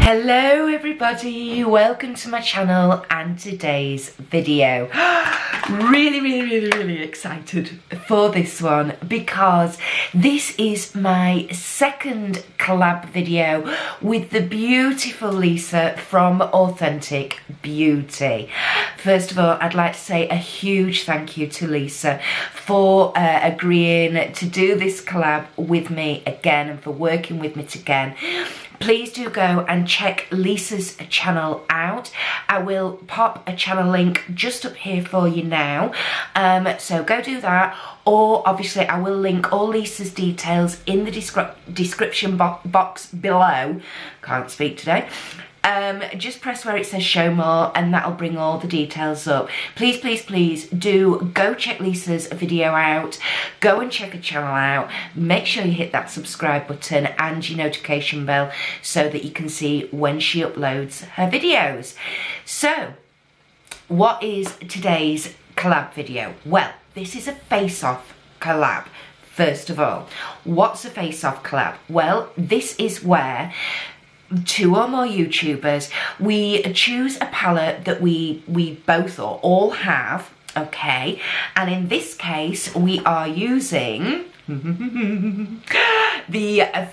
Hello everybody, welcome to my channel and today's video. Really excited for this one because this is my second collab video with the beautiful Lisa from Authent1c Beauty. First of all, I'd like to say a huge thank you to Lisa for agreeing to do this collab with me again and for working with me again. Please do go and check Lisa's channel out. I will pop a channel link just up here for you now. So go do that. Or obviously I will link all Lisa's details in the description box below. Can't speak today. Just press where it says show more and that'll bring all the details up. Please do go check Lisa's video out. Go and check her channel out. Make sure you hit that subscribe button and your notification bell so that you can see when she uploads her videos. So, what is today's collab video? Well, this is a face-off collab. First of all, what's a face-off collab? Well, this is where two or more YouTubers, we choose a palette that we both or all have, okay, and in this case we are using the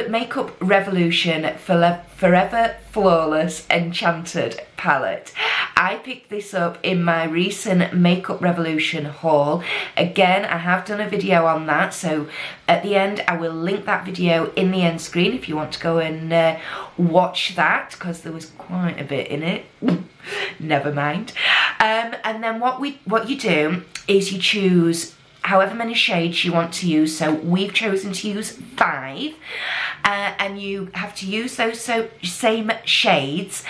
Makeup Revolution Forever Flawless Enchanted Palette. I picked this up in my recent Makeup Revolution haul. Again, I have done a video on that, so at the end I will link that video in the end screen if you want to go and watch that, because there was quite a bit in it. Never mind. And then what you do is you choose however many shades you want to use. So we've chosen to use 5, and you have to use those same shades,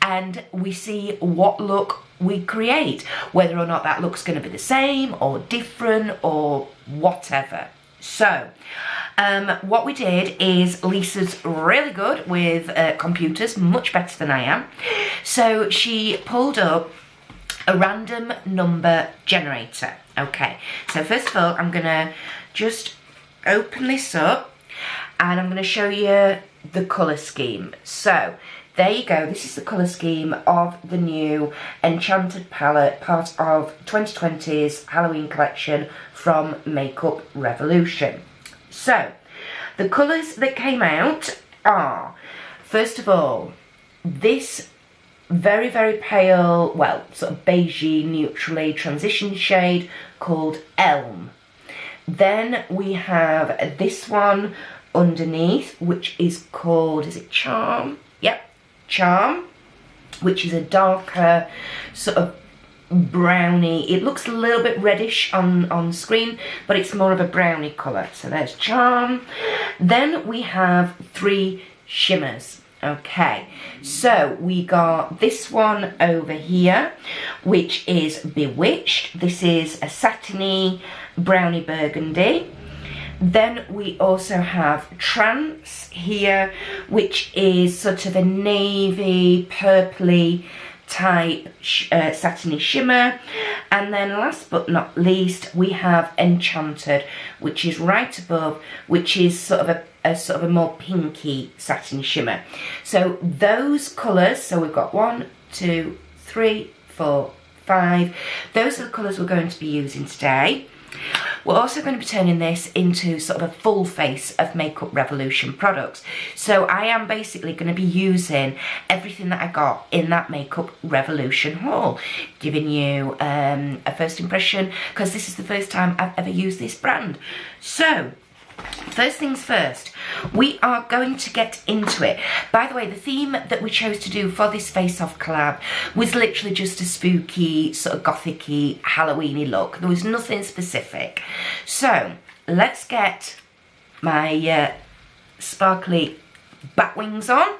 and we see what look we create, whether or not that look's going to be the same or different or whatever. So what we did is, Lisa's really good with computers, much better than I am, so she pulled up a random number generator. Okay, so first of all I'm gonna just open this up and I'm gonna show you the colour scheme. So there you go, this is the colour scheme of the new Enchanted palette, part of 2020's Halloween collection from Makeup Revolution. So the colours that came out are, first of all, this very pale, well, sort of beigey, neutrally transition shade called Elm. Then we have this one underneath, which is called, is it Charm? Yep, Charm, which is a darker sort of brownie. It looks a little bit reddish on screen, but it's more of a brownie colour. So there's Charm. Then we have 3 shimmers. Okay, so we got this one over here, which is Bewitched. This is a satiny brownie burgundy. Then we also have Trance here, which is sort of a navy, purpley type satiny shimmer. And then last but not least, we have Enchanted, which is right above, which is sort of a more pinky satiny shimmer. So those colours, so we've got 1, 2, 3, 4, 5. Those are the colours we're going to be using today. We're also going to be turning this into sort of a full face of Makeup Revolution products. So I am basically going to be using everything that I got in that Makeup Revolution haul, giving you a first impression, because this is the first time I've ever used this brand. So first things first, we are going to get into it. By the way, the theme that we chose to do for this face-off collab was literally just a spooky, sort of gothic-y, Halloween-y look. There was nothing specific. So let's get my sparkly bat wings on,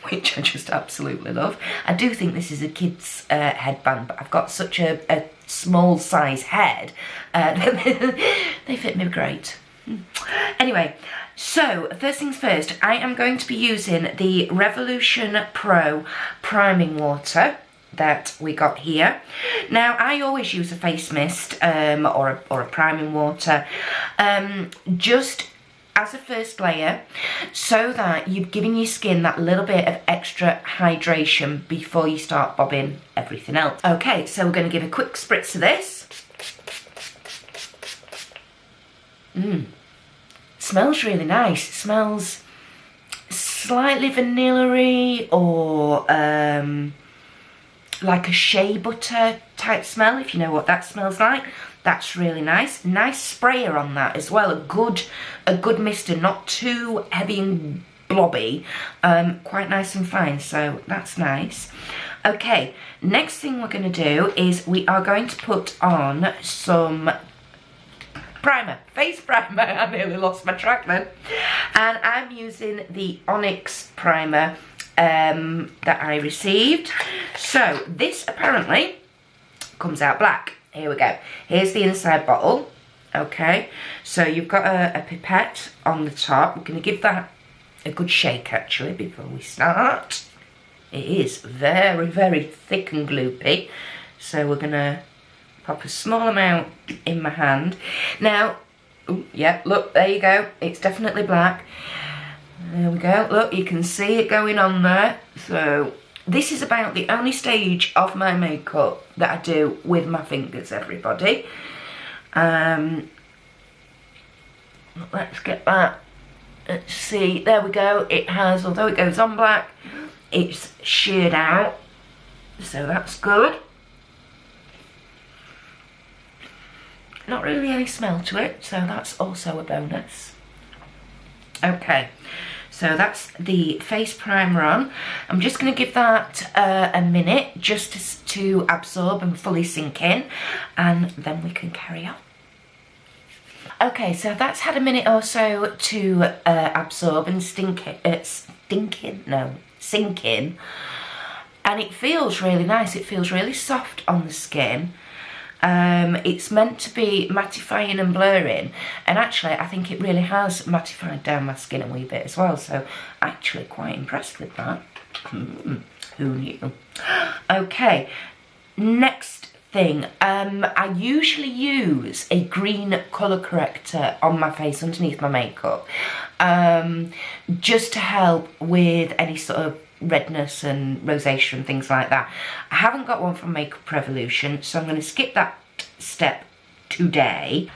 which I just absolutely love. I do think this is a kid's headband, but I've got such a small size head. They fit me great. Anyway, so first things first, I am going to be using the Revolution Pro priming that we got here. Now, I always use a face mist or a priming water just as a first layer so that you're giving your skin that little bit of extra hydration before you start bobbing everything else. Okay, so we're going to give a quick spritz of this. Smells really nice. It smells slightly vanilla-y or like a shea butter type smell, if you know what that smells like. That's really nice. Nice sprayer on that as well. A good mister, not too heavy and blobby. Quite nice and fine, so that's nice. Okay, next thing we're going to do is we are going to put on some primer, face primer. I nearly lost my track then. And I'm using the Onyx primer that I received. So this apparently comes out black. Here we go. Here's the inside bottle. Okay, so you've got a pipette on the top. We're going to give that a good shake actually before we start. It is very, very thick and gloopy. So we're going to pop a small amount in my hand. Now, ooh, yeah, look, there you go. It's definitely black. There we go. Look, you can see it going on there. So this is about the only stage of my makeup that I do with my fingers, everybody. Let's get that. Let's see. There we go. It has, although it goes on black, it's sheared out. So that's good. Not really any smell to it, so that's also a bonus. Okay. So that's the face primer on. I'm just going to give that a minute just to absorb and fully sink in, and then we can carry on. Okay, so that's had a minute or so to absorb and sink in, and it feels really nice. It feels really soft on the skin. It's meant to be mattifying and blurring, and actually I think it really has mattified down my skin a wee bit as well, so actually quite impressed with that. Who knew? Okay, next thing, I usually use a green colour corrector on my face underneath my makeup, just to help with any sort of redness and rosacea and things like that. I haven't got one from Makeup Revolution, so I'm going to skip that step today.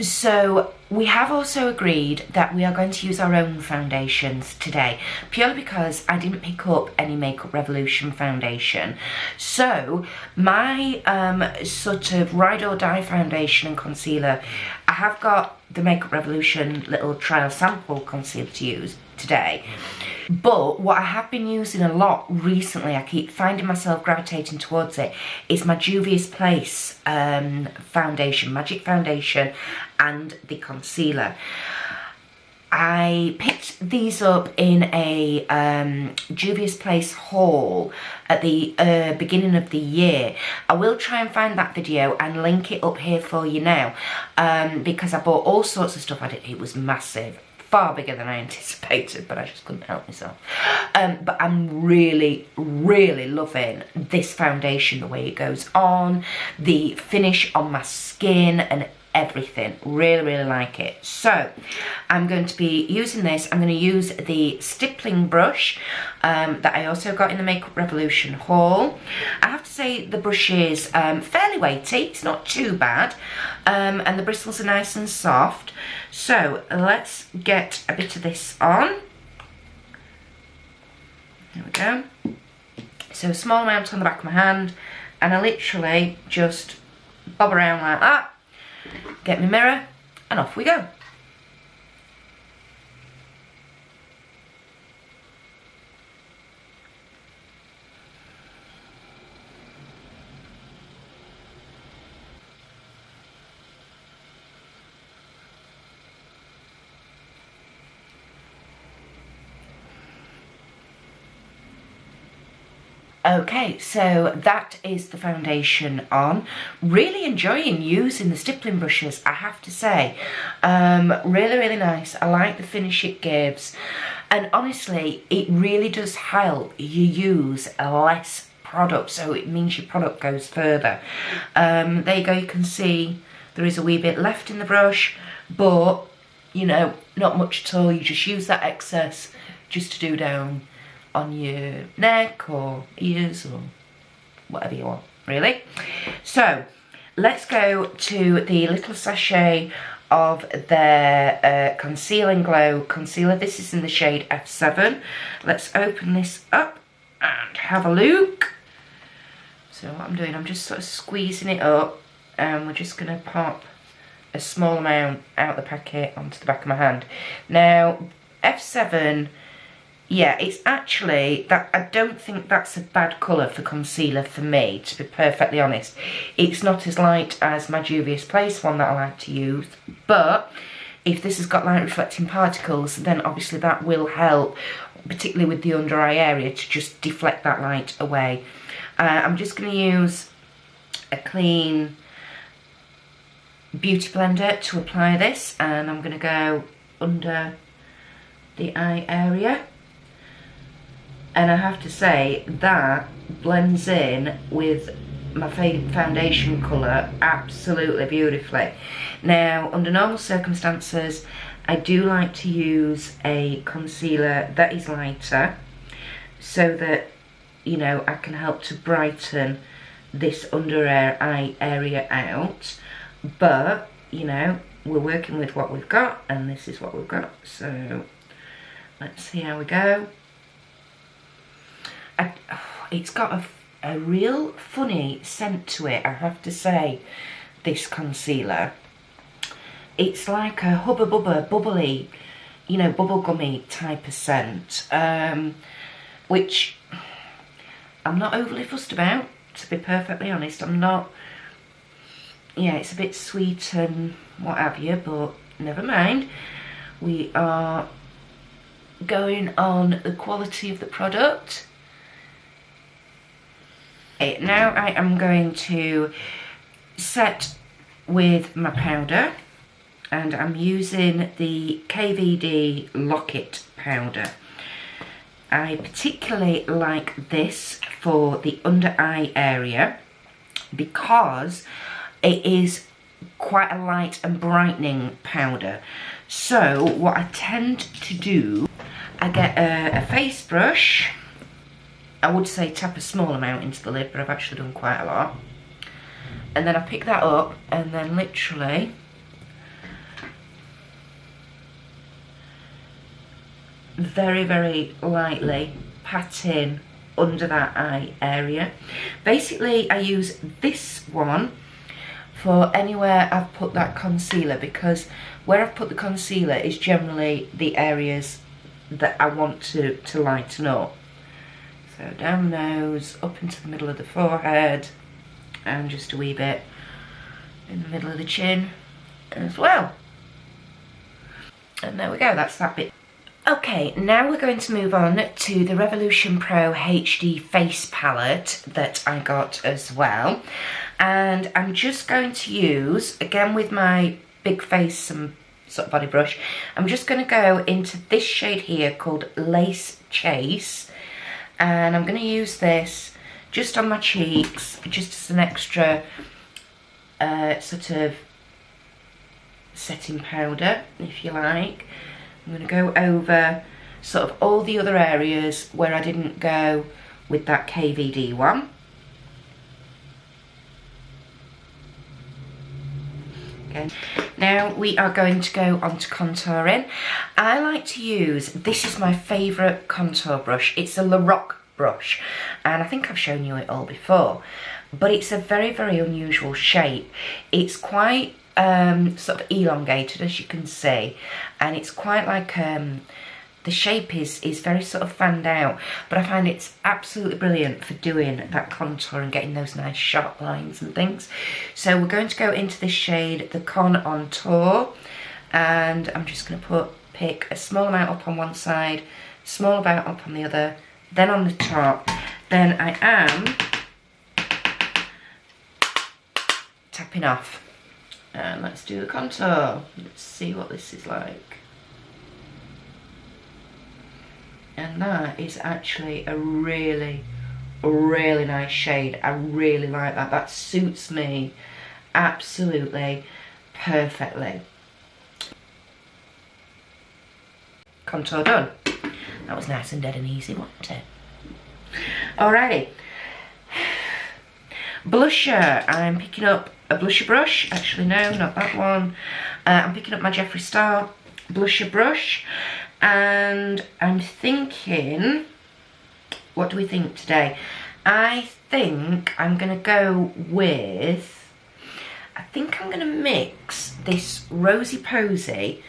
So we have also agreed that we are going to use our own foundations today, purely because I didn't pick up any Makeup Revolution foundation. So my sort of ride or die foundation and concealer, I have got the Makeup Revolution little trial sample concealer to use today. But what I have been using a lot recently, I keep finding myself gravitating towards it, is my Juvia's Place foundation, Magic Foundation, and the concealer. I picked these up in a Juvia's Place haul at the beginning of the year. I will try and find that video and link it up here for you now, because I bought all sorts of stuff. It was massive. Far bigger than I anticipated, but I just couldn't help myself. But I'm really, really loving this foundation, the way it goes on, the finish on my skin and everything. Really, really like it. So I'm going to be using this. I'm going to use the stippling brush that I also got in the Makeup Revolution haul. I have to say the brush is fairly weighty. It's not too bad. And the bristles are nice and soft. So let's get a bit of this on. There we go. So a small amount on the back of my hand, and I literally just bob around like that. Get my mirror, and off we go. Okay, so that is the foundation on. Really enjoying using the stippling brushes, I have to say. Really, really nice. I like the finish it gives. And honestly, it really does help you use less product, so it means your product goes further. There you go, you can see there is a wee bit left in the brush, but you know, not much at all. You just use that excess just to do down on your neck or ears or whatever you want, really. So let's go to the little sachet of their Conceal and Glow concealer. This is in the shade F7. Let's open this up and have a look. So what I'm doing, I'm just sort of squeezing it up, and we're just going to pop a small amount out the packet onto the back of my hand. Now, F7, yeah, it's actually, that I don't think that's a bad colour for concealer for me, to be perfectly honest. It's not as light as my Juvia's Place one that I like to use, but if this has got light reflecting particles, then obviously that will help, particularly with the under eye area, to just deflect that light away. I'm just going to use a clean beauty blender to apply this, and I'm going to go under the eye area. And I have to say, that blends in with my foundation colour absolutely beautifully. Now, under normal circumstances, I do like to use a concealer that is lighter, so that, you know, I can help to brighten this under eye area out. But, you know, we're working with what we've got, and this is what we've got. So, let's see how we go. It's got a real funny scent to it, I have to say, this concealer. It's like a hubba bubba, bubbly, you know, bubblegummy type of scent, which I'm not overly fussed about, to be perfectly honest. I'm not, yeah, it's a bit sweet and what have you, but never mind. We are going on the quality of the product. Now I am going to set with my powder, and I'm using the KVD Locket powder. I particularly like this for the under eye area because it is quite a light and brightening powder. So what I tend to do, I get a face brush. I would say tap a small amount into the lid, but I've actually done quite a lot. And then I pick that up and then literally very, very lightly pat in under that eye area. Basically, I use this one for anywhere I've put that concealer, because where I've put the concealer is generally the areas that I want to lighten up. So down the nose, up into the middle of the forehead, and just a wee bit in the middle of the chin as well. And there we go, that's that bit. Okay, now we're going to move on to the Revolution Pro HD Face Palette that I got as well. And I'm just going to use, again with my big face and sort of body brush, I'm just going to go into this shade here called Lace Chase. And I'm going to use this just on my cheeks, just as an extra sort of setting powder, if you like. I'm going to go over sort of all the other areas where I didn't go with that KVD one. Okay. Now we are going to go on to contouring. I like to use, this is my favourite contour brush. It's a Lorac brush, and I think I've shown you it all before, but it's a very, very unusual shape. It's quite sort of elongated, as you can see, and it's quite like the shape is very sort of fanned out, but I find it's absolutely brilliant for doing that contour and getting those nice sharp lines and things. So we're going to go into this shade, the Con on Tour, and I'm just going to pick a small amount up on one side, small amount up on the other, then on the top. Then I am tapping off. And let's do the contour. Let's see what this is like. And that is actually a really, really nice shade. I really like that. That suits me absolutely perfectly. contour done. That was nice and dead and easy, wasn't it? Alrighty. Blusher. I'm picking up a blusher brush. Actually, no, not that one. I'm picking up my Jeffree Star blusher brush. And I'm thinking, what do we think today? I think I'm going to go with, I think I'm going to mix this Rosy Posy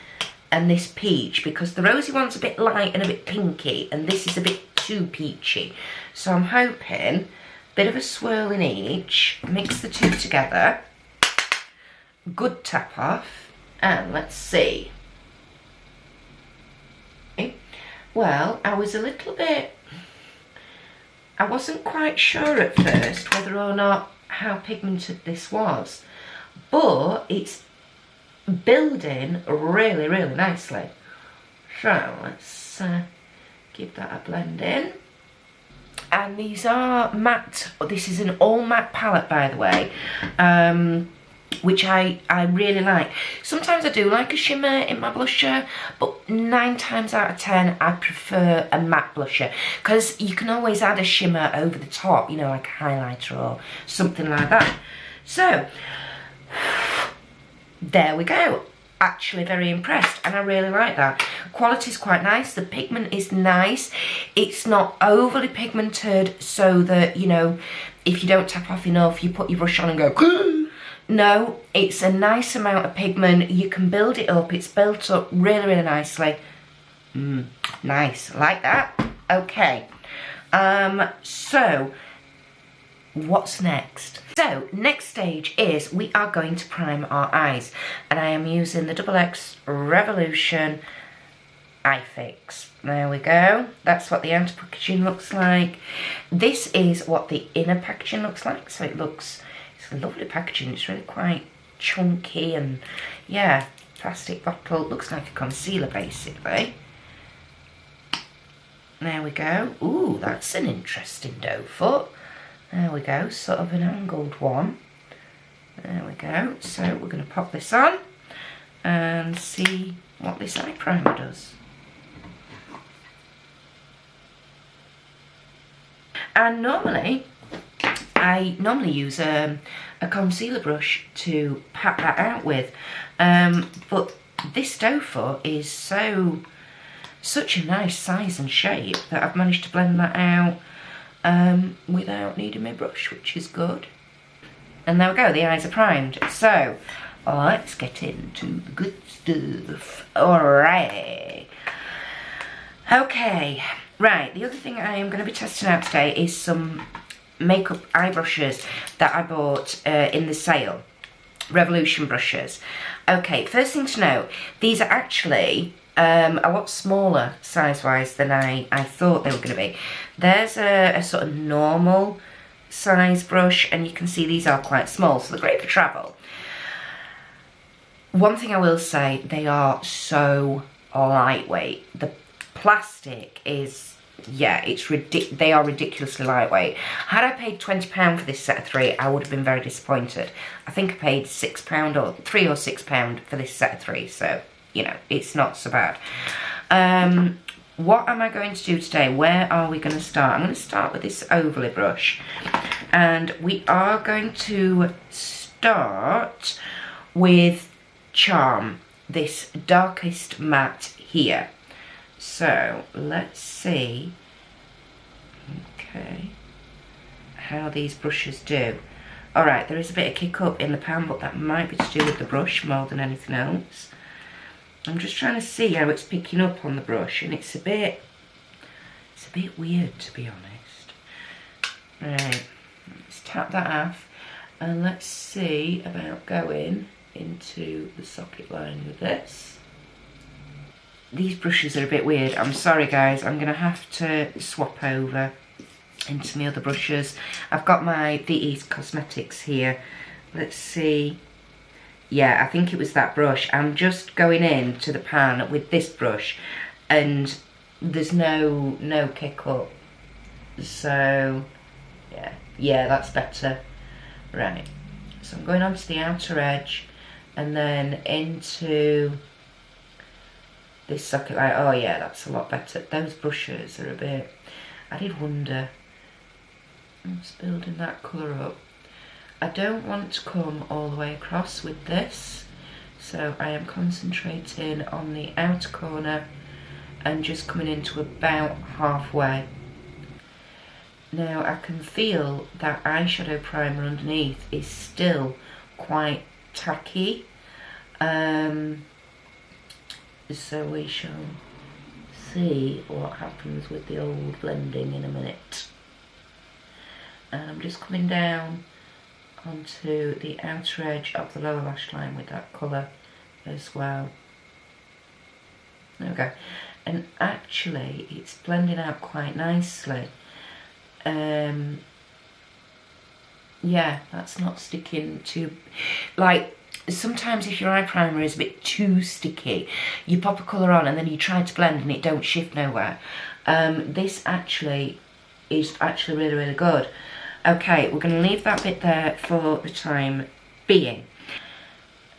and this peach, because the rosy one's a bit light and a bit pinky, and this is a bit too peachy. So I'm hoping a bit of a swirl in each, mix the two together, good tap off, and let's see. Well, I wasn't quite sure at first whether or not how pigmented this was, but it's building really, really nicely. So let's give that a blend in. And these are matte. This is an all matte palette, by the way, which I really like. Sometimes I do like a shimmer in my blusher, but 9 times out of 10 I prefer a matte blusher, because you can always add a shimmer over the top, you know, like a highlighter or something like that. So there we go. Actually very impressed, and I really like that. Quality's quite nice, the pigment is nice. It's not overly pigmented so that, you know, if you don't tap off enough, you put your brush on and go, no, it's a nice amount of pigment. You can build it up. It's built up really, really nicely. Nice, like that. Okay, so what's next? So next stage is we are going to prime our eyes, and I am using the XX Revolution Eye Fix. There we go. That's what the outer packaging looks like. This is what the inner packaging looks like. So it's a lovely packaging. It's really quite chunky, and yeah, plastic bottle. Looks like a concealer basically. There we go. Ooh, that's an interesting doe foot. There we go, sort of an angled one. There we go. So we're going to pop this on and see what this eye primer does. And I normally use a concealer brush to pat that out with, but this doe foot is such a nice size and shape that I've managed to blend that out without needing my brush, which is good. And there we go, the eyes are primed. So let's get into the good stuff. Alright. Okay, right, the other thing I am going to be testing out today is some makeup eye brushes that I bought in the sale. Revolution brushes. Okay, first thing to note, these are actually a lot smaller size-wise than I thought they were going to be. There's a sort of normal size brush, and you can see these are quite small, so they're great for travel. One thing I will say, they are so lightweight. The plastic is, yeah, they are ridiculously lightweight. Had I paid £20 for this set of 3, I would have been very disappointed. I think I paid £6 or £3 or £6 for this set of 3, so you know, it's not so bad. What am I going to do today? Where are we going to start? I'm going to start with this overlay brush, and we are going to start with Charm, this darkest matte here. So let's see, okay, how these brushes do. Alright, there is a bit of kick up in the pan, but that might be to do with the brush more than anything else. I'm just trying to see how it's picking up on the brush, and it's a bit weird, to be honest. Right, let's tap that off, and let's see about going into the socket line with this. These brushes are a bit weird. I'm sorry guys, I'm gonna have to swap over into my other brushes. I've got my VE Cosmetics here. Let's see. Yeah, I think it was that brush. I'm just going into the pan with this brush, and there's no kick up. So yeah, that's better. Right, so I'm going on to the outer edge, and then into this socket line. Oh yeah, that's a lot better. Those brushes are a bit, I did wonder. I'm just building that colour up. I don't want to come all the way across with this, so I am concentrating on the outer corner and just coming into about halfway. Now I can feel that eyeshadow primer underneath is still quite tacky, so we shall see what happens with the old blending in a minute. And I'm just coming down onto the outer edge of the lower lash line with that colour as well. There we go. And actually it's blending out quite nicely. Yeah, that's not sticking too, like sometimes if your eye primer is a bit too sticky, you pop a colour on and then you try to blend and it don't shift nowhere. This actually is actually really, really good. Okay, we're going to leave that bit there for the time being.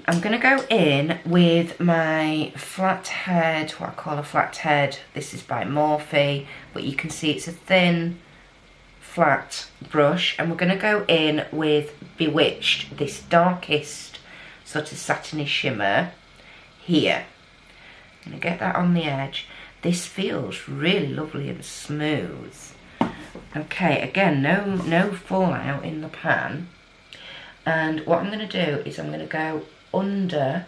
I'm going to go in with my flathead, what I call a flathead. This is by Morphe, but you can see it's a thin, flat brush. And we're going to go in with Bewitched, this darkest sort of satiny shimmer here. I'm going to get that on the edge. This feels really lovely and smooth. Okay, again, no fallout in the pan. And what I'm going to do is I'm going to go under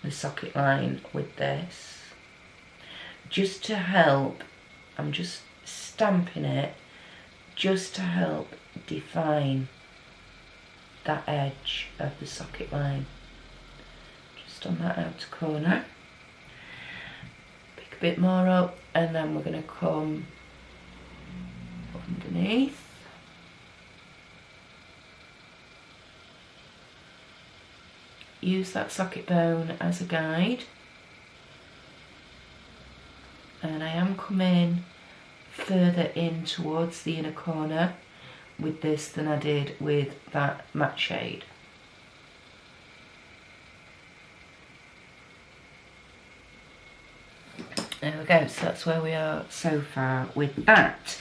the socket line with this, just to help. I'm just stamping it just to help define that edge of the socket line, just on that outer corner. Pick a bit more up and then we're going to come underneath. Use that socket bone as a guide, and I am coming further in towards the inner corner with this than I did with that matte shade. There we go, so that's where we are so far with that.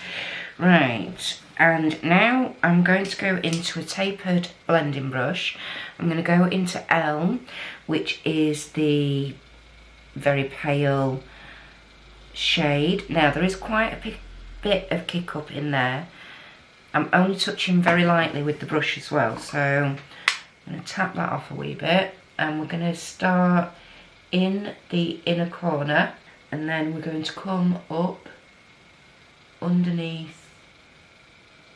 Right, and now I'm going to go into a tapered blending brush. I'm going to go into Elm, which is the very pale shade. Now there is quite a bit of kick up in there. I'm only touching very lightly with the brush as well, so I'm going to tap that off a wee bit, and we're going to start in the inner corner, and then we're going to come up underneath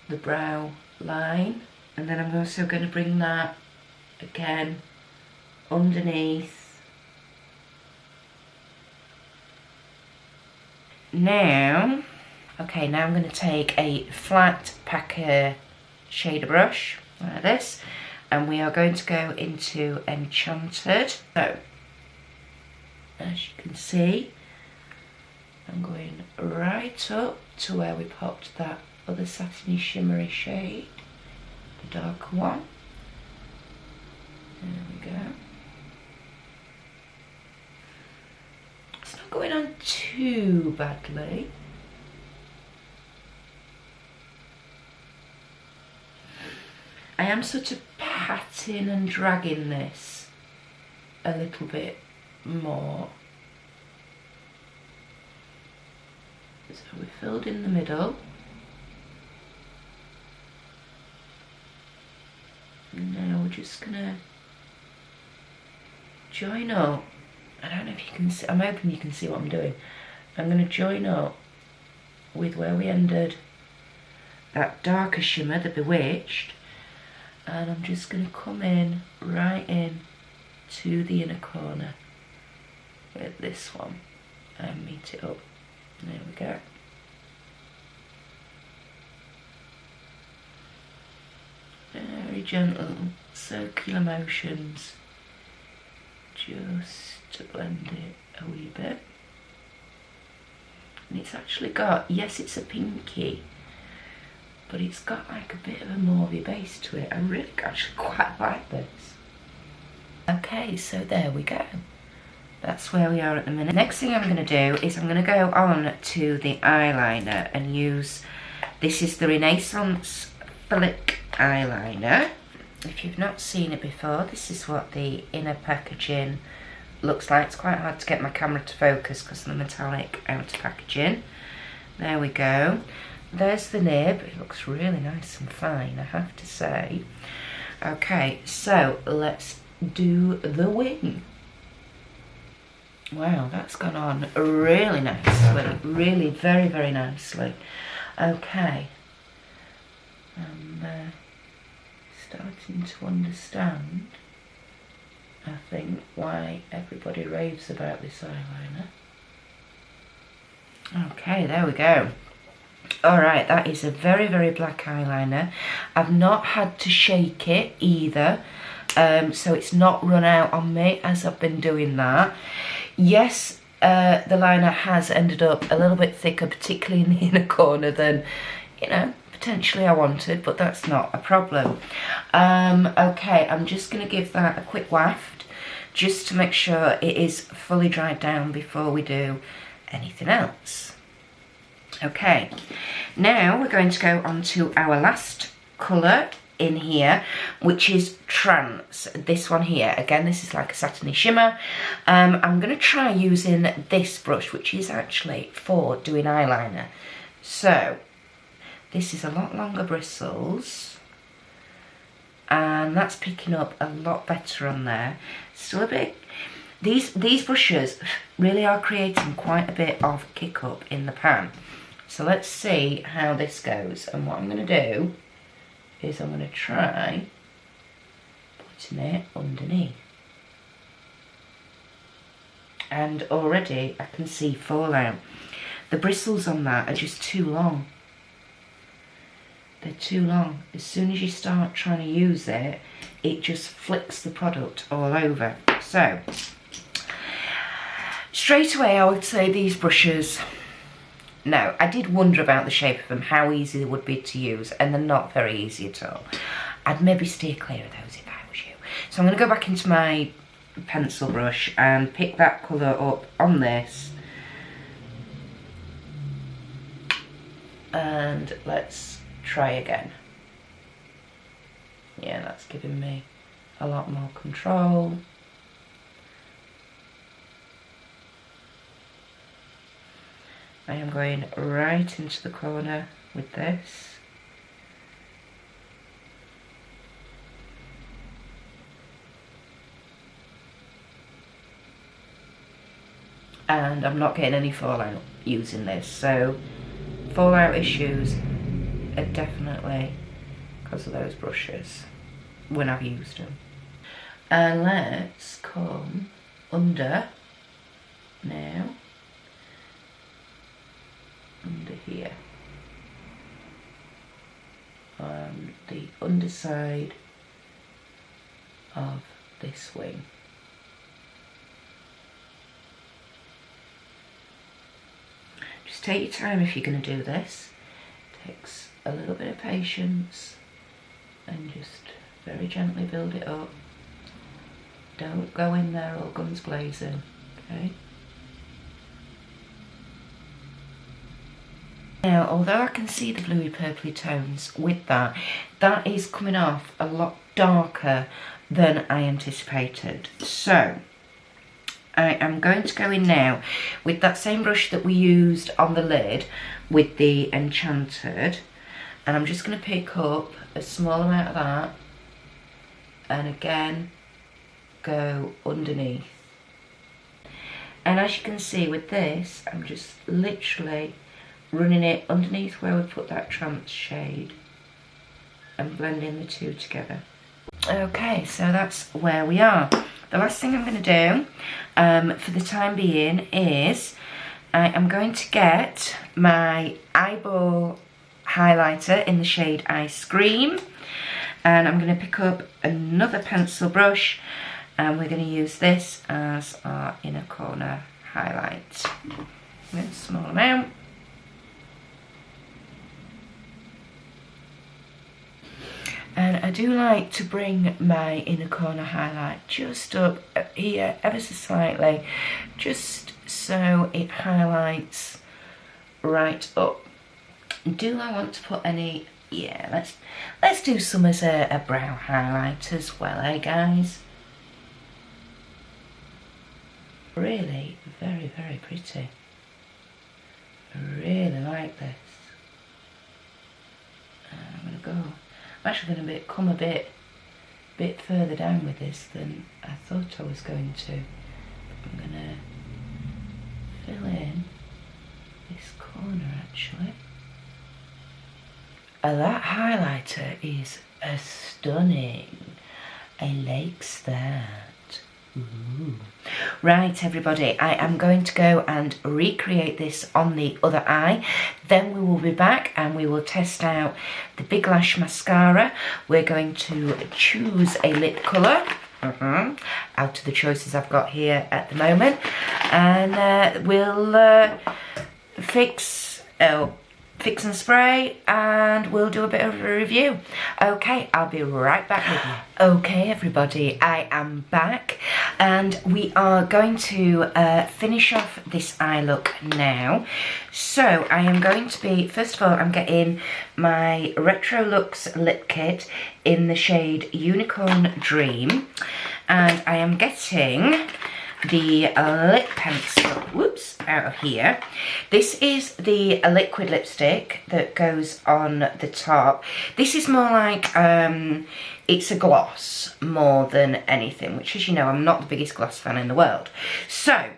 the brow line, and then I'm also going to bring that again underneath. Now, okay, now I'm going to take a flat packer shader brush like this, and we are going to go into Enchanted. So, as you can see, I'm going right up to where we popped that other satiny shimmery shade, the darker one. There we go. It's not going on too badly. I am sort of patting and dragging this a little bit more. So we filled in the middle. And now we're just gonna join up. I don't know if you can see, I'm hoping you can see what I'm doing. I'm gonna join up with where we ended that darker shimmer, the Bewitched, and I'm just gonna come in right in to the inner corner with this one and meet it up. There we go. Very gentle, circular motions, just to blend it a wee bit. And it's actually got, yes, it's a pinky, but it's got like a bit of a mauvey base to it. I really actually quite like this. Okay, so there we go. that's where we are at the minute. Next thing I'm going to do is I'm going to go on to the eyeliner and use, this is the Renaissance Flick eyeliner. If you've not seen it before, this is what the inner packaging looks like. It's quite hard to get my camera to focus because of the metallic outer packaging. There we go. There's the nib. It looks really nice and fine, I have to say. Okay, so let's do the wing. Wow, that's gone on really nicely. Really very, very nicely. Okay. I'm starting to understand, I think, why everybody raves about this eyeliner. Okay, there we go. Alright, that is a very, very black eyeliner. I've not had to shake it either, so it's not run out on me as I've been doing that. Yes, the liner has ended up a little bit thicker, particularly in the inner corner than, you know, potentially I wanted, but that's not a problem. Okay, I'm just going to give that a quick waft just to make sure it is fully dried down before we do anything else. Okay, now we're going to go on to our last colour in here, which is Trance. This one here, again, this is like a satiny shimmer. I'm going to try using this brush, which is actually for doing eyeliner. So this is a lot longer bristles, and that's picking up a lot better on there. Still a bit, these brushes really are creating quite a bit of kick up in the pan. So let's see how this goes, and what I'm going to do is I'm going to try putting it underneath. And already I can see fallout. The bristles on that are just too long. They're too long. As soon as you start trying to use it, it just flicks the product all over. So, straight away I would say these brushes, no, I did wonder about the shape of them, how easy they would be to use, and they're not very easy at all. I'd maybe steer clear of those if I was you. So I'm going to go back into my pencil brush and pick that colour up on this. And let's try again. Yeah, that's giving me a lot more control. I am going right into the corner with this. And I'm not getting any fallout using this, so fallout issues are definitely because of those brushes when I've used them. And let's come under now. Under here on the underside of this wing. Just take your time if you're going to do this. It takes a little bit of patience and just very gently build it up. Don't go in there all guns blazing, okay? Now, although I can see the bluey purpley tones with that, that is coming off a lot darker than I anticipated. So, I am going to go in now with that same brush that we used on the lid with the Enchanted, and I'm just going to pick up a small amount of that and again go underneath. And as you can see with this, I'm just literally running it underneath where we put that Trance shade and blending the two together. Okay, so that's where we are. The last thing I'm going to do for the time being is I am going to get my eyeball highlighter in the shade Ice Cream, and I'm going to pick up another pencil brush and we're going to use this as our inner corner highlight. A small amount. And I do like to bring my inner corner highlight just up here ever so slightly, just so it highlights right up. Do I want to put any, yeah, let's do some as a brow highlight as well, eh guys? Really very, very pretty. I really like this. I'm going to go, I'm actually going to come a bit further down with this than I thought I was going to. I'm going to fill in this corner actually. That highlighter is stunning. I like that. Ooh. Right everybody, I am going to go and recreate this on the other eye. Then we will be back and we will test out the Big Lash mascara. We're going to choose a lip colour out of the choices I've got here at the moment, and we'll fix and spray, and we'll do a bit of a review. Okay, I'll be right back with you. Okay everybody, I am back and we are going to finish off this eye look now. So I am going to be, first of all, I'm getting my Retro Luxe lip kit in the shade Unicorn Dream, and I am getting the lip pencil, whoops, out of here. This is the liquid lipstick that goes on the top. This is more like, it's a gloss more than anything, which, as you know, I'm not the biggest gloss fan in the world. So,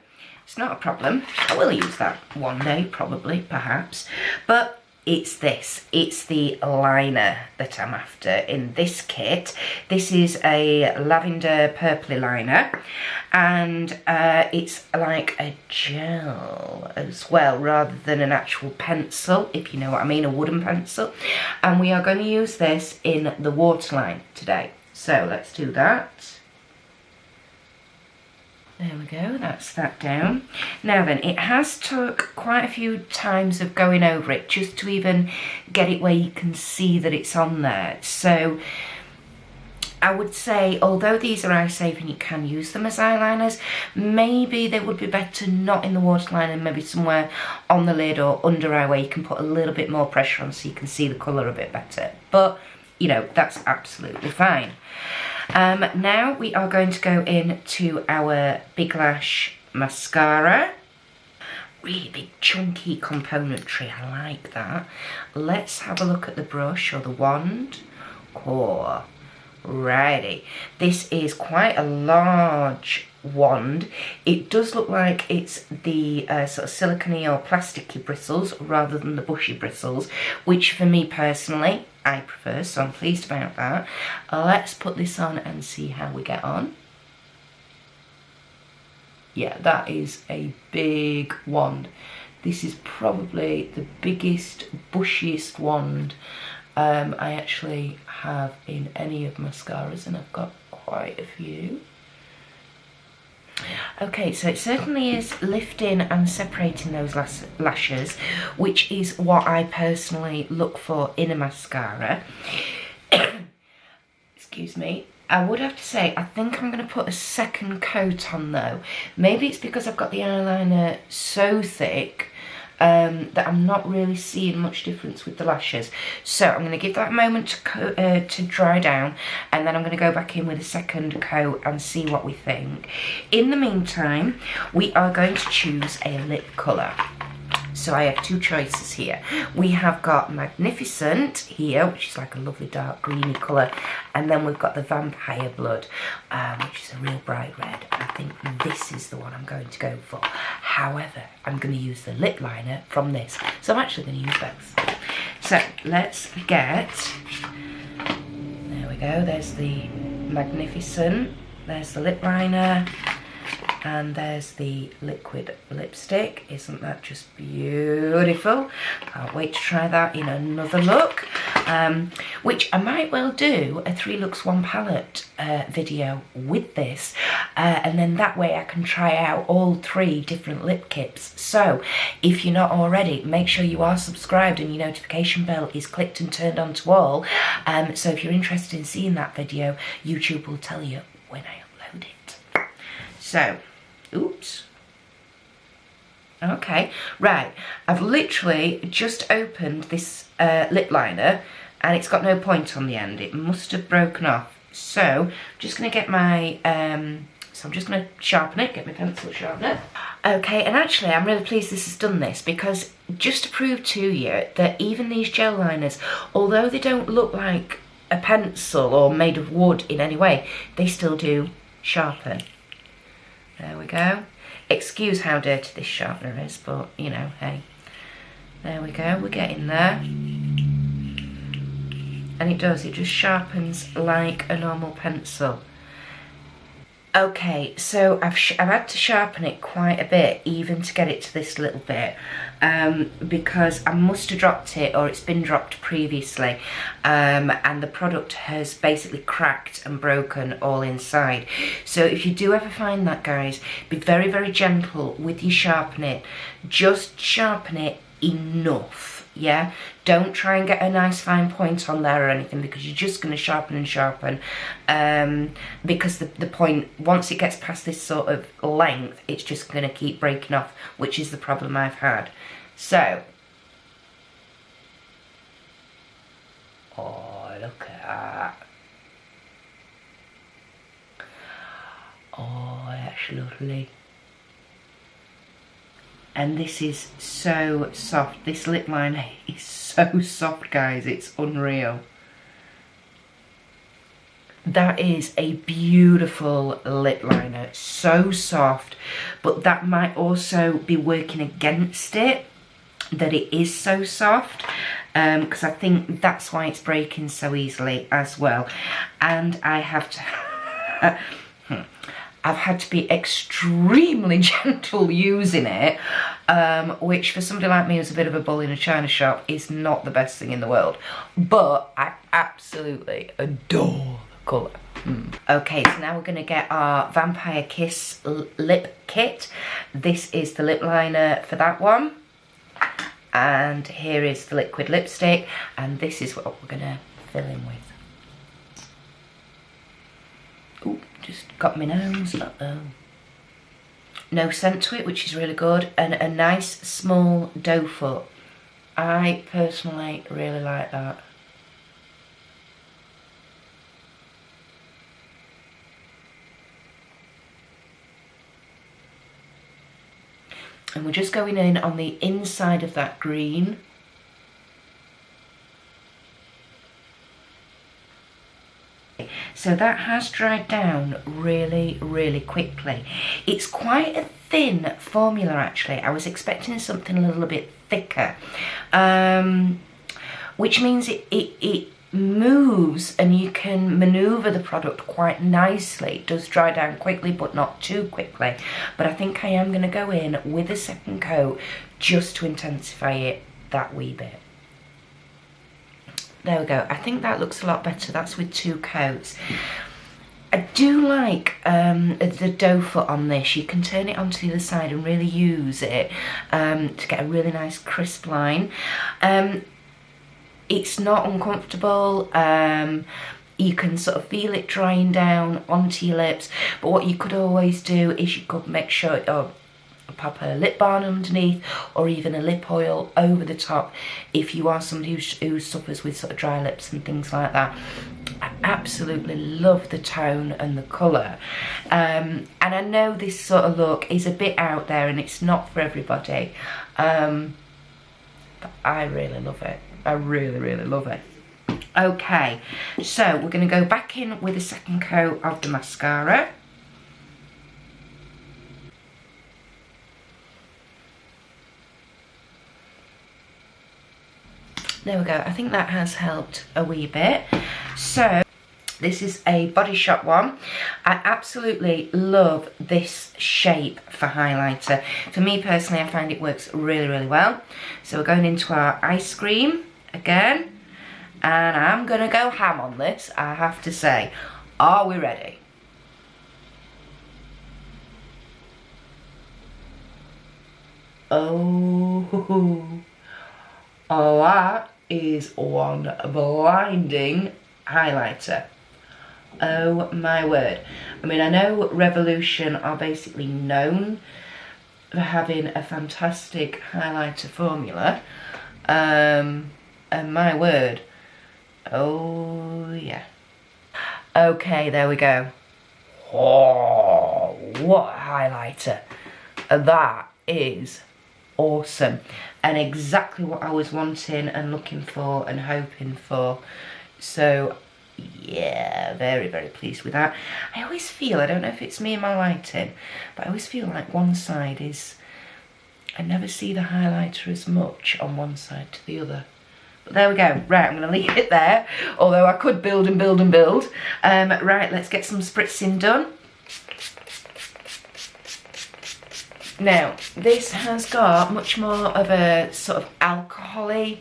it's not a problem. I will use that one day, probably, perhaps. But it's this. It's the liner that I'm after in this kit. This is a lavender purpley liner, and it's like a gel as well, rather than an actual pencil, if you know what I mean, a wooden pencil. And we are going to use this in the waterline today. So let's do that. There we go, that's that down. Now then, it has took quite a few times of going over it just to even get it where you can see that it's on there. So I would say, although these are eye safe and you can use them as eyeliners, maybe they would be better not in the waterline and maybe somewhere on the lid or under eye where you can put a little bit more pressure on so you can see the colour a bit better. But, you know, that's absolutely fine. Now we are going to go into our Big Lash mascara. Really big chunky componentry, I like that. Let's have a look at the brush or the wand. Cool. Righty. This is quite a large wand. It does look like it's the sort of silicone or plasticky bristles rather than the bushy bristles, which for me personally I prefer, so I'm pleased about that. Let's put this on and see how we get on. Yeah, that is a big wand. This is probably the biggest, bushiest wand I actually have in any of mascaras, and I've got quite a few. Okay, so it certainly is lifting and separating those lashes, which is what I personally look for in a mascara. Excuse me. I would have to say, I think I'm going to put a second coat on though. Maybe it's because I've got the eyeliner so thick that I'm not really seeing much difference with the lashes. So I'm going to give that a moment to dry down, and then I'm going to go back in with a second coat and see what we think. In the meantime, we are going to choose a lip colour. So I have two choices here. We have got Magnificent here, which is like a lovely dark greeny colour, and then we've got the Vampire Blood, which is a real bright red. I think this is the one I'm going to go for. However, I'm going to use the lip liner from this, so I'm actually going to use both. So let's get, there we go, there's the Magnificent, there's the lip liner, and there's the liquid lipstick. Isn't that just beautiful? Can't wait to try that in another look. which I might well do a 3 looks 1 palette video with this, and then that way I can try out all 3 different lip kits. So if you're not already, make sure you are subscribed and your notification bell is clicked and turned on to all, so if you're interested in seeing that video, YouTube will tell you when I upload it. So, oops. Okay, right, I've literally just opened this lip liner and it's got no point on the end. It must have broken off. So, I'm just going to get my, so I'm just going to sharpen it, get my pencil sharpener. Okay, and actually I'm really pleased this has done this, because just to prove to you that even these gel liners, although they don't look like a pencil or made of wood in any way, they still do sharpen. There we go. Excuse how dirty this sharpener is, but you know, hey. There we go, we're getting there. And it does, it just sharpens like a normal pencil. Okay, so I've had to sharpen it quite a bit, even to get it to this little bit, because I must have dropped it, or it's been dropped previously, and the product has basically cracked and broken all inside. So if you do ever find that, guys, be very, very gentle with your sharpening. Just sharpen it enough. Yeah, don't try and get a nice fine point on there or anything, because you're just going to sharpen and sharpen, because the point, once it gets past this sort of length, it's just going to keep breaking off, which is the problem I've had. So, oh, look at that. Oh, that's lovely. And this is so soft. This lip liner is so soft, guys. It's unreal. That is a beautiful lip liner. So soft. But that might also be working against it, that it is so soft. Because I think that's why it's breaking so easily as well. And I have to... I've had to be extremely gentle using it, which for somebody like me who's a bit of a bull in a china shop is not the best thing in the world. But I absolutely adore the colour. Okay, so now we're going to get our Vampire Kiss lip kit. This is the lip liner for that one. And here is the liquid lipstick. And this is what we're going to fill in with. Ooh, just got my nose, uh-oh. No scent to it, which is really good, and a nice small doe foot. I personally really like that. And we're just going in on the inside of that green. So that has dried down really, really quickly. It's quite a thin formula, actually. I was expecting something a little bit thicker, which means it moves and you can maneuver the product quite nicely. It does dry down quickly, but not too quickly. But I think I am going to go in with a second coat just to intensify it that wee bit. There we go. I think that looks a lot better. That's with 2 coats. I do like the doe foot on this. You can turn it onto the other side and really use it to get a really nice crisp line. It's not uncomfortable. You can sort of feel it drying down onto your lips. But what you could always do is you could make sure, pop a lip balm underneath, or even a lip oil over the top if you are somebody who suffers with sort of dry lips and things like that. I absolutely love the tone and the colour, and I know this sort of look is a bit out there and it's not for everybody, but I really love it. I really, really love it. Okay, so we're going to go back in with a second coat of the mascara. There we go. I think that has helped a wee bit. So this is a Body Shop one. I absolutely love this shape for highlighter. For me personally, I find it works really, really well. So we're going into our ice cream again. and I'm gonna go ham on this, I have to say. Are we ready? Oh, that is one blinding highlighter. Oh my word. I mean, I know Revolution are basically known for having a fantastic highlighter formula. And my word. Oh yeah. Okay, there we go. Oh, what a highlighter. That is awesome. And exactly what I was wanting and looking for and hoping for. So yeah, very, very pleased with that. I always feel, I don't know if it's me and my lighting, but I always feel like one side is, I never see the highlighter as much on one side to the other. But there we go. Right, I'm going to leave it there, although I could build and build and build. Right, let's get some spritzing done. Now, this has got much more of a sort of alcohol-y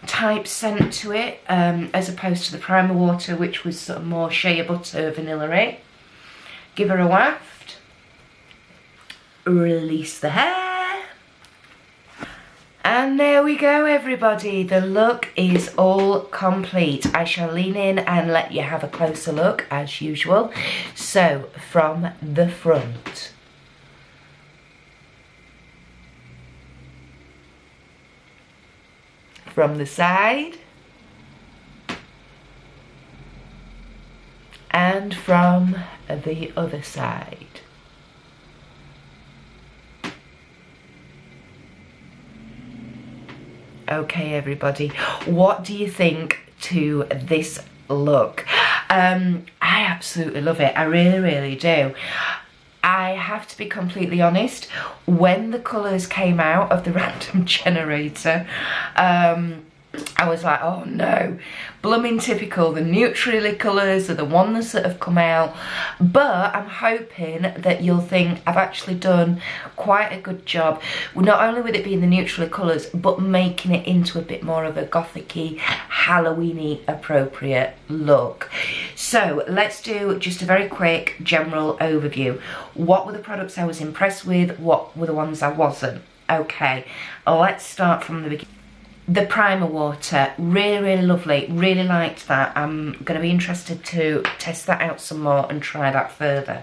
type scent to it, as opposed to the primer water, which was sort of more shea butter, vanilla-y. Give her a waft. Release the hair. And there we go, everybody. The look is all complete. I shall lean in and let you have a closer look, as usual. So, from the front. From the side. And from the other side. Okay, everybody, what do you think to this look? I absolutely love it. I really, really do. I have to be completely honest, when the colours came out of the random generator, I was like, oh no, blooming typical, the neutrally colours are the ones that have come out. But I'm hoping that you'll think I've actually done quite a good job, not only with it being the neutrally colours, but making it into a bit more of a gothic-y, Halloween-y appropriate look. So let's do just a very quick general overview. What were the products I was impressed with? What were the ones I wasn't? Okay, let's start from the beginning. The primer water, really, really lovely. Really liked that. I'm going to be interested to test that out some more and try that further.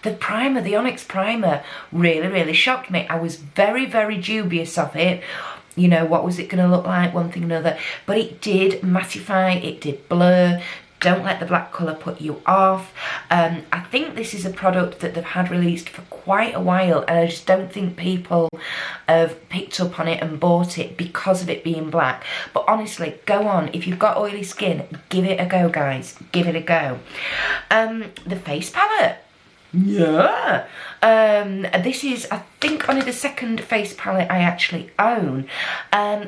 The primer, the Onyx primer, really, really shocked me. I was very, very dubious of it. You know, what was it going to look like, one thing or another. But it did mattify, it did blur. Don't let the black colour put you off. I think this is a product that they've had released for quite a while, and I just don't think people have picked up on it and bought it because of it being black. But honestly, go on. If you've got oily skin, give it a go, guys. Give it a go. The face palette. Yeah. This is, I think, only the second face palette I actually own.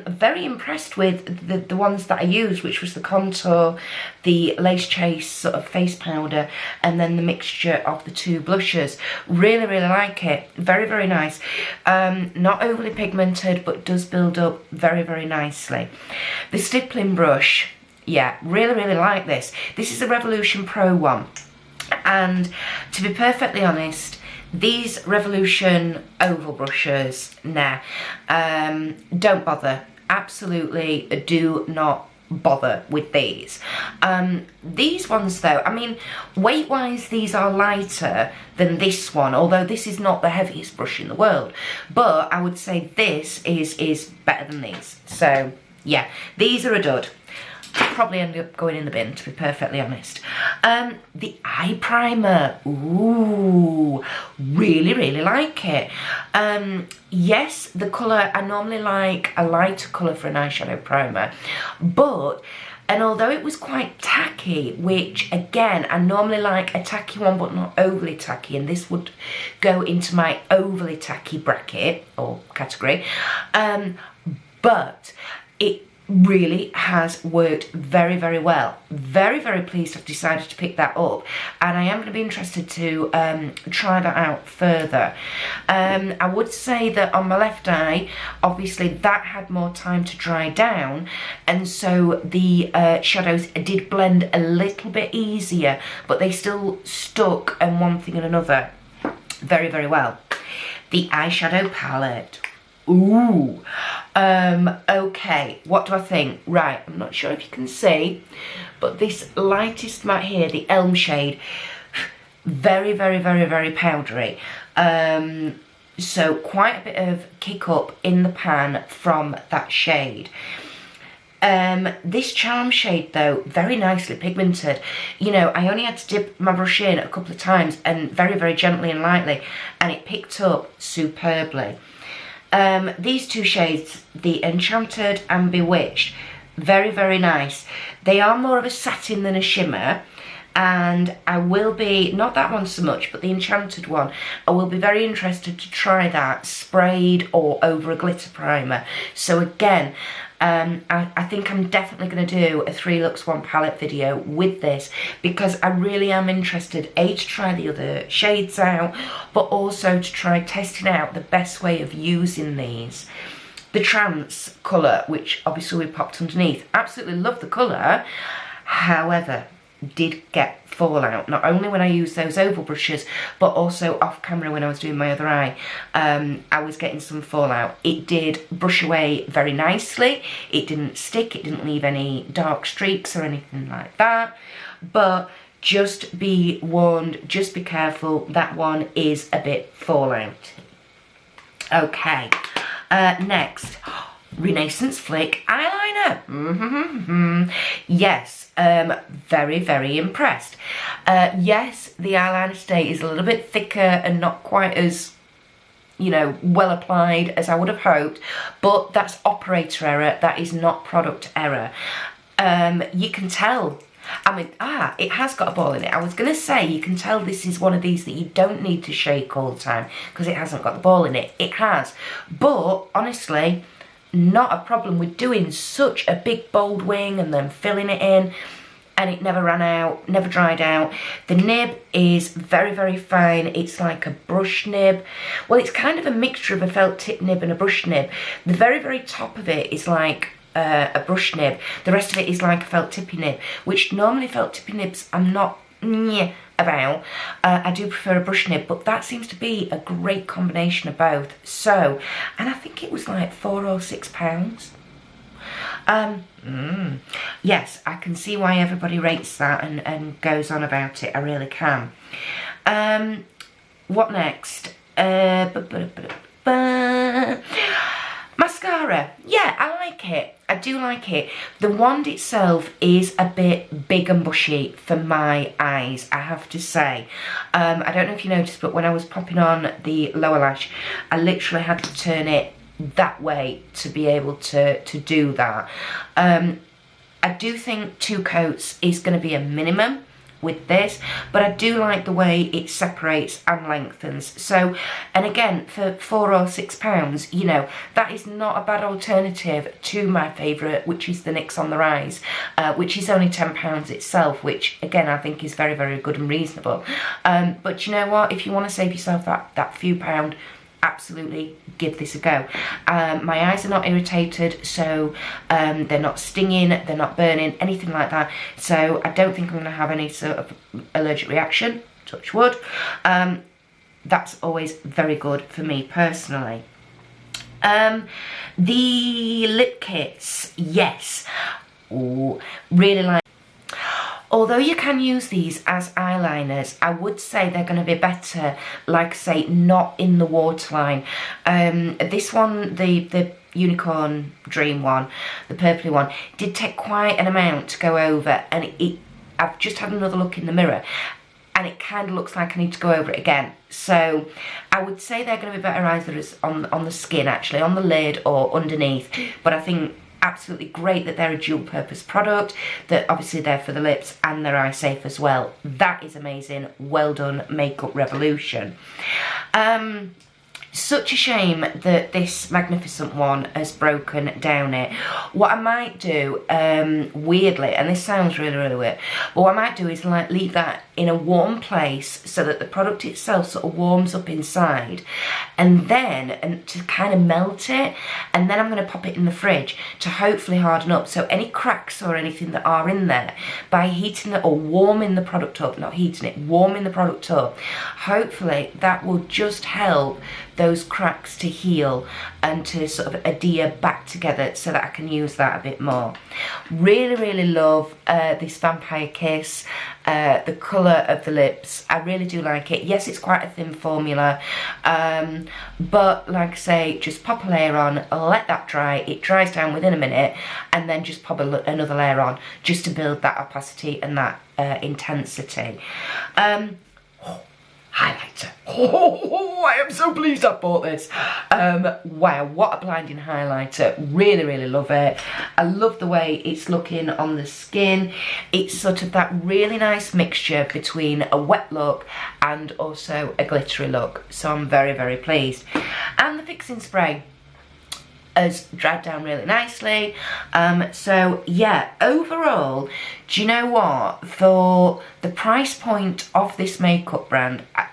Very impressed with the ones that I used, which was the contour, the lace chase sort of face powder, and then the mixture of the two blushes. Really, really like it. Very, very nice. Not overly pigmented, but does build up very, very nicely. The stippling brush, yeah, really, really like this. This is the Revolution Pro one. And to be perfectly honest, these Revolution oval brushes, nah, don't bother. Absolutely do not bother with these. These ones though, I mean, weight-wise, these are lighter than this one, although this is not the heaviest brush in the world. But I would say this is better than these. So, yeah, these are a dud. Probably end up going in the bin, to be perfectly honest. The eye primer, ooh, really, really like it. Yes, the colour, I normally like a lighter colour for an eyeshadow primer, but, and although it was quite tacky, which again, I normally like a tacky one but not overly tacky, and this would go into my overly tacky bracket or category, but it really has worked very, very well. Very, very pleased I've decided to pick that up, and I am going to be interested to try that out further. I would say that on my left eye, obviously that had more time to dry down, and so the shadows did blend a little bit easier, but they still stuck on one thing and another very, very well. The eyeshadow palette. Ooh, okay, what do I think? Right, I'm not sure if you can see, but this lightest matte here, the Elm shade, very, very, very, very powdery. So quite a bit of kick up in the pan from that shade. This Charm shade though, very nicely pigmented. You know, I only had to dip my brush in a couple of times and very, very gently and lightly, and it picked up superbly. These two shades, the Enchanted and Bewitched, very, very nice. They are more of a satin than a shimmer, and I will be, not that one so much, but the Enchanted one, I will be very interested to try that sprayed or over a glitter primer. So again, I think I'm definitely going to do a 3 looks 1 palette video with this, because I really am interested, A, to try the other shades out, but also to try testing out the best way of using these. The Trance colour, which obviously we popped underneath, absolutely love the colour, however, did get fallout, not only when I used those oval brushes, but also off camera when I was doing my other eye. I was getting some fallout. It did brush away very nicely, it didn't stick, it didn't leave any dark streaks or anything like that, but just be warned, just be careful, that one is a bit fallout. Okay, next, Renaissance Flick eyeliner. Yes, very, very impressed. Yes, the eyeliner stay is a little bit thicker and not quite as, you know, well applied as I would have hoped, but that's operator error, that is not product error. You can tell, I mean, it has got a ball in it. I was going to say, you can tell this is one of these that you don't need to shake all the time because it hasn't got the ball in it. It has, but honestly, not a problem with doing such a big bold wing and then filling it in, and it never ran out, never dried out. The nib is very, very fine. It's like a brush nib. Well, it's kind of a mixture of a felt tip nib and a brush nib. The very, very top of it is like a brush nib. The rest of it is like a felt tippy nib, which normally felt tippy nibs I'm not about. I do prefer a brush nib, but that seems to be a great combination of both. So, and I think it was like £4 or £6. Yes, I can see why everybody rates that and goes on about it. I really can. What next? Mascara. Yeah, I like it. I do like it. The wand itself is a bit big and bushy for my eyes, I have to say. I don't know if you noticed, but when I was popping on the lower lash, I literally had to turn it that way to be able to do that. I do think 2 coats is going to be a minimum with this, but I do like the way it separates and lengthens. So, and again, for £4 or £6, you know, that is not a bad alternative to my favourite, which is the NYX on the Rise, which is only £10 itself, which again I think is very, very good and reasonable. But you know what, if you want to save yourself that few pound, absolutely give this a go. My eyes are not irritated, so they're not stinging, they're not burning, anything like that. So I don't think I'm going to have any sort of allergic reaction, touch wood. That's always very good for me personally. The lip kits, yes. Ooh, really like. Although you can use these as eyeliners, I would say they're going to be better, like I say, not in the waterline. This one, the Unicorn Dream one, the purpley one, did take quite an amount to go over, and I've just had another look in the mirror, and it kind of looks like I need to go over it again. So I would say they're going to be better either on the skin, actually, on the lid or underneath, but I think absolutely great that they're a dual purpose product, that obviously they're for the lips and they're eye safe as well. That is amazing. Well done, Makeup Revolution. Such a shame that this magnificent one has broken down it. What I might do, weirdly, and this sounds really, really weird, but what I might do is like leave that in a warm place so that the product itself sort of warms up inside, and then to kind of melt it, and then I'm going to pop it in the fridge to hopefully harden up. So any cracks or anything that are in there, by heating it or warming the product up, not heating it, warming the product up, hopefully that will just help those cracks to heal and to sort of adhere back together so that I can use that a bit more. Really, really love this Vampire Kiss, the colour of the lips. I really do like it. Yes, it's quite a thin formula, but like I say, just pop a layer on, let that dry. It dries down within a minute, and then just pop another layer on just to build that opacity and that intensity. Highlighter. Oh, I am so pleased I bought this. Wow, what a blinding highlighter. Really, really love it. I love the way it's looking on the skin. It's sort of that really nice mixture between a wet look and also a glittery look. So I'm very, very pleased. And the fixing spray has dried down really nicely. So yeah, overall, do you know what? For the price point of this makeup brand, I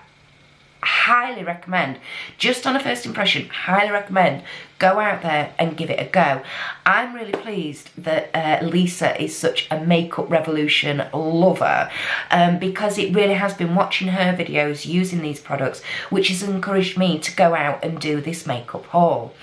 highly recommend, just on a first impression, highly recommend, go out there and give it a go. I'm really pleased that Lisa is such a Makeup Revolution lover, because it really has been watching her videos using these products which has encouraged me to go out and do this makeup haul.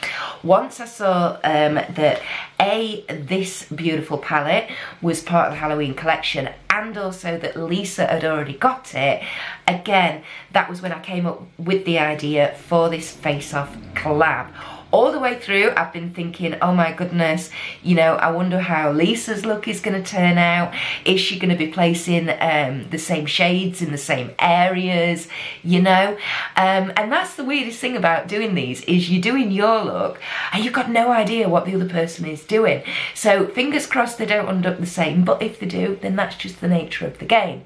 Once I saw that this beautiful palette was part of the Halloween collection, and also that Lisa had already got it, again, that was when I came up with the idea for this Face Off collab. All the way through, I've been thinking, oh my goodness, you know, I wonder how Lisa's look is going to turn out. Is she going to be placing the same shades in the same areas, you know? And that's the weirdest thing about doing these, is you're doing your look and you've got no idea what the other person is doing. So fingers crossed they don't end up the same, but if they do, then that's just the nature of the game.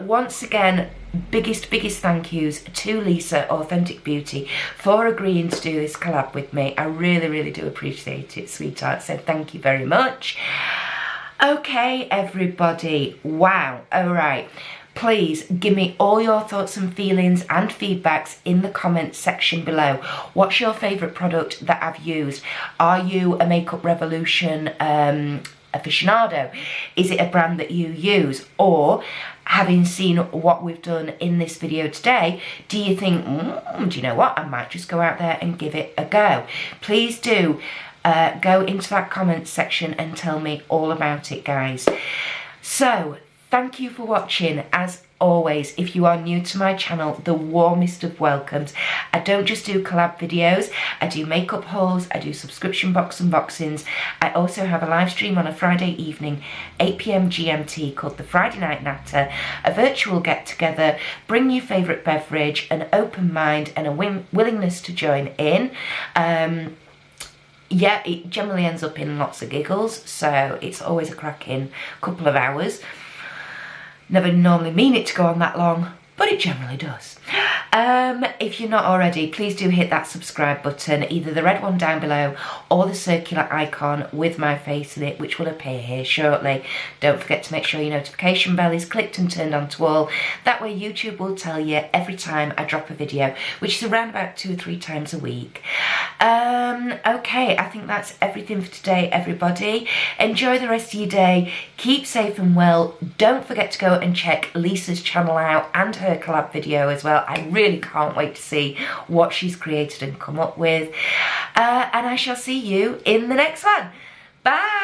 Once again, biggest thank yous to Lisa, Authent1c Beauty, for agreeing to do this collab with me. I really do appreciate it, sweetheart, so thank you very much. Okay, everybody, wow, all right. Please give me all your thoughts and feelings and feedbacks in the comments section below. What's your favourite product that I've used? Are you a Makeup Revolution aficionado? Is it a brand that you use? Or, having seen what we've done in this video today, do you think, do you know what, I might just go out there and give it a go? Please do go into that comments section and tell me all about it, guys. So, thank you for watching. As always, if you are new to my channel, the warmest of welcomes. I don't just do collab videos, I do makeup hauls, I do subscription box unboxings. I also have a live stream on a Friday evening, 8 PM GMT, called the Friday Night Natter, a virtual get together, bring your favourite beverage, an open mind and a willingness to join in. Yeah, it generally ends up in lots of giggles, so it's always a cracking couple of hours. Never normally mean it to go on that long, but it generally does. If you're not already, please do hit that subscribe button, either the red one down below or the circular icon with my face in it, which will appear here shortly. Don't forget to make sure your notification bell is clicked and turned on to all. That way YouTube will tell you every time I drop a video, which is around about 2 or 3 times a week. Okay, I think that's everything for today, everybody. Enjoy the rest of your day. Keep safe and well. Don't forget to go and check Lisa's channel out and her collab video as well. I really can't wait to see what she's created and come up with. And I shall see you in the next one. Bye!